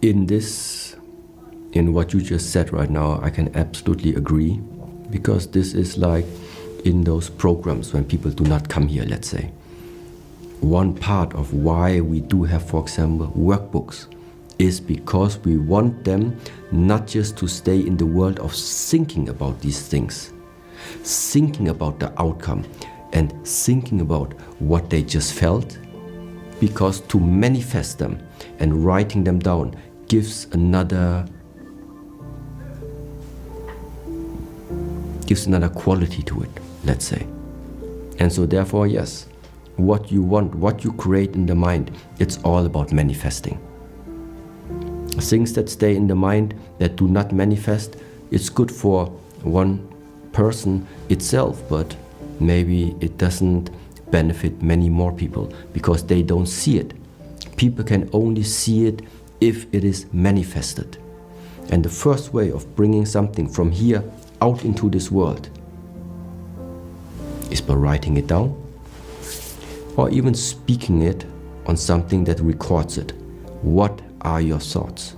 In what you just said right now, I can absolutely agree, because this is like in those programs when people do not come here, let's say. One part of why we do have, for example, workbooks is because we want them not just to stay in the world of thinking about these things, thinking about the outcome and thinking about what they just felt, because to manifest them and writing them down gives another quality to it, let's say. And so therefore, yes, what you want, what you create in the mind, it's all about manifesting. Things that stay in the mind that do not manifest, it's good for one person itself, but maybe it doesn't benefit many more people because they don't see it. People can only see it if it is manifested. And the first way of bringing something from here out into this world is by writing it down, or even speaking it on something that records it. What are your thoughts?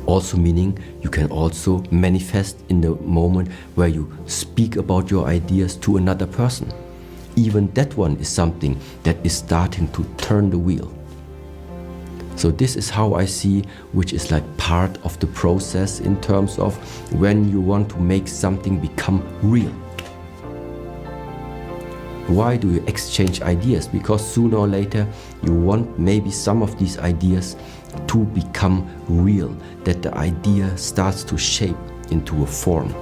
Also meaning you can also manifest in the moment where you speak about your ideas to another person. Even that one is something that is starting to turn the wheel. So this is how I see, which is like part of the process in terms of when you want to make something become real. Why do you exchange ideas? Because sooner or later you want maybe some of these ideas to become real, that the idea starts to shape into a form.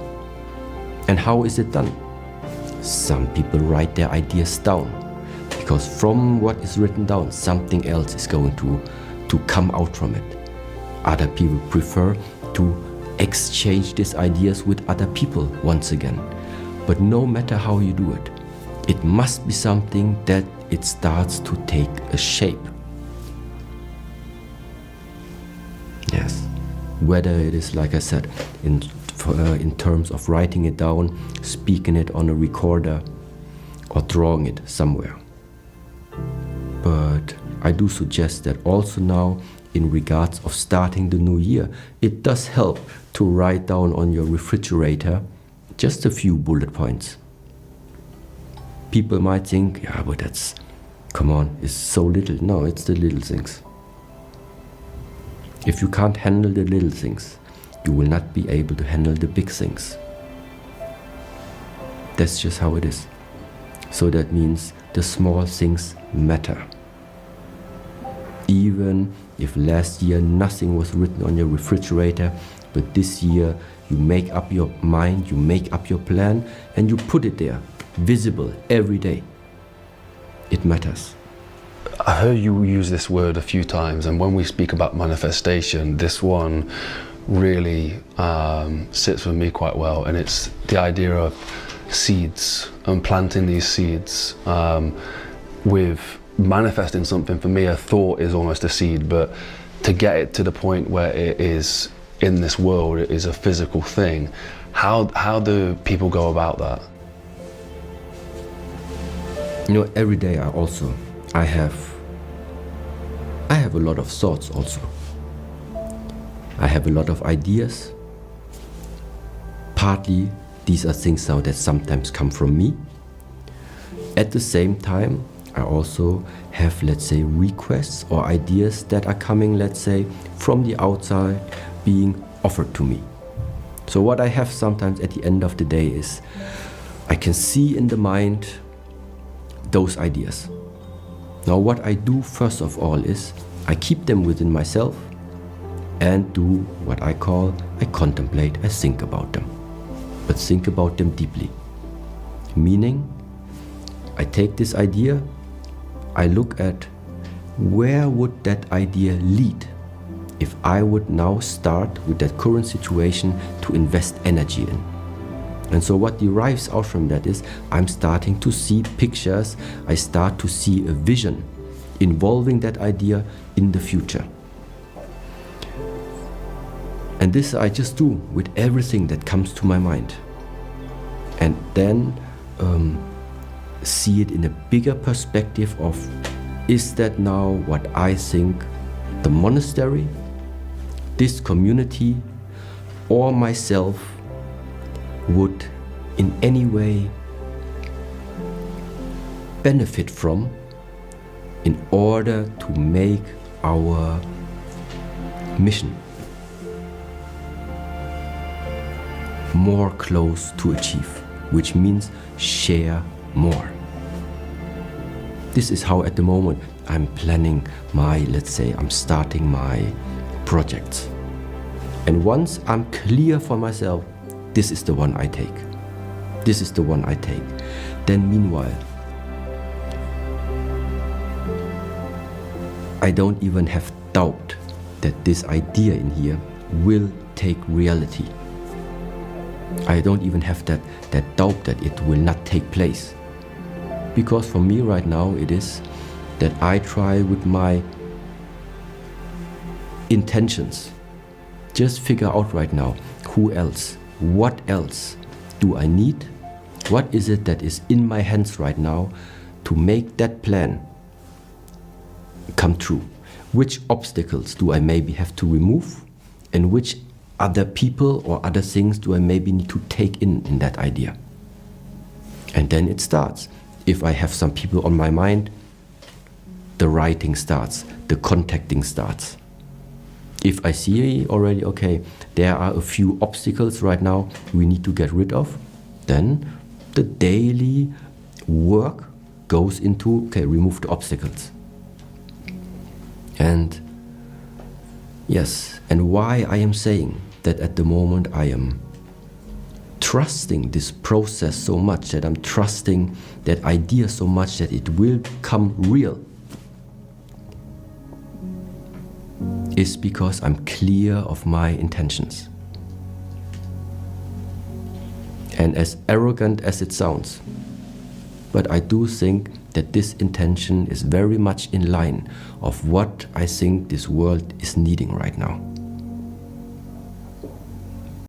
And how is it done? Some people write their ideas down, because from what is written down, something else is going to come out from it. Other people prefer to exchange these ideas with other people once again. But no matter how you do it, it must be something that it starts to take a shape. Yes, whether it is, like I said, in terms of writing it down, speaking it on a recorder, or drawing it somewhere. But I do suggest that also now, in regards of starting the new year, it does help to write down on your refrigerator just a few bullet points. People might think, yeah, but that's, come on, it's so little. No, it's the little things. If you can't handle the little things, you will not be able to handle the big things. That's just how it is. So that means the small things matter. Even if last year nothing was written on your refrigerator, but this year you make up your mind, you make up your plan, and you put it there, visible every day. It matters. I heard you use this word a few times, and when we speak about manifestation, this one really sits with me quite well, and it's the idea of seeds and planting these seeds. With manifesting something, for me, a thought is almost a seed, but to get it to the point where it is in this world, it is a physical thing. How do people go about that? You know, every day I have a lot of thoughts also. I have a lot of ideas. Partly these are things now that sometimes come from me. At the same time, I also have, let's say, requests or ideas that are coming, let's say, from the outside being offered to me. So what I have sometimes at the end of the day is I can see in the mind those ideas. Now what I do first of all is I keep them within myself and do what I call, I contemplate, I think about them. But think about them deeply. Meaning, I take this idea, I look at where would that idea lead if I would now start with that current situation to invest energy in. And so what derives out from that is I'm starting to see pictures, I start to see a vision involving that idea in the future. And this I just do with everything that comes to my mind. And then see it in a bigger perspective of, is that now what I think the monastery, this community, or myself would in any way benefit from in order to make our mission more close to achieve, which means share more. This is how at the moment I'm planning my, let's say, I'm starting my projects. And once I'm clear for myself, this is the one I take. This is the one I take. Then meanwhile, I don't even have doubt that this idea in here will take reality. I don't even have that doubt that it will not take place. Because for me right now it is that I try with my intentions, just figure out right now who else, what else do I need, what is it that is in my hands right now to make that plan come true, which obstacles do I maybe have to remove, and which other people or other things do I maybe need to take in that idea. And then it starts. If I have some people on my mind, the writing starts, the contacting starts. If I see already, okay, there are a few obstacles right now we need to get rid of, then the daily work goes into, okay, remove the obstacles. And yes, and why I am saying that at the moment I am trusting this process so much, that I'm trusting that idea so much that it will become real, is because I'm clear of my intentions. And as arrogant as it sounds, but I do think that this intention is very much in line of what I think this world is needing right now.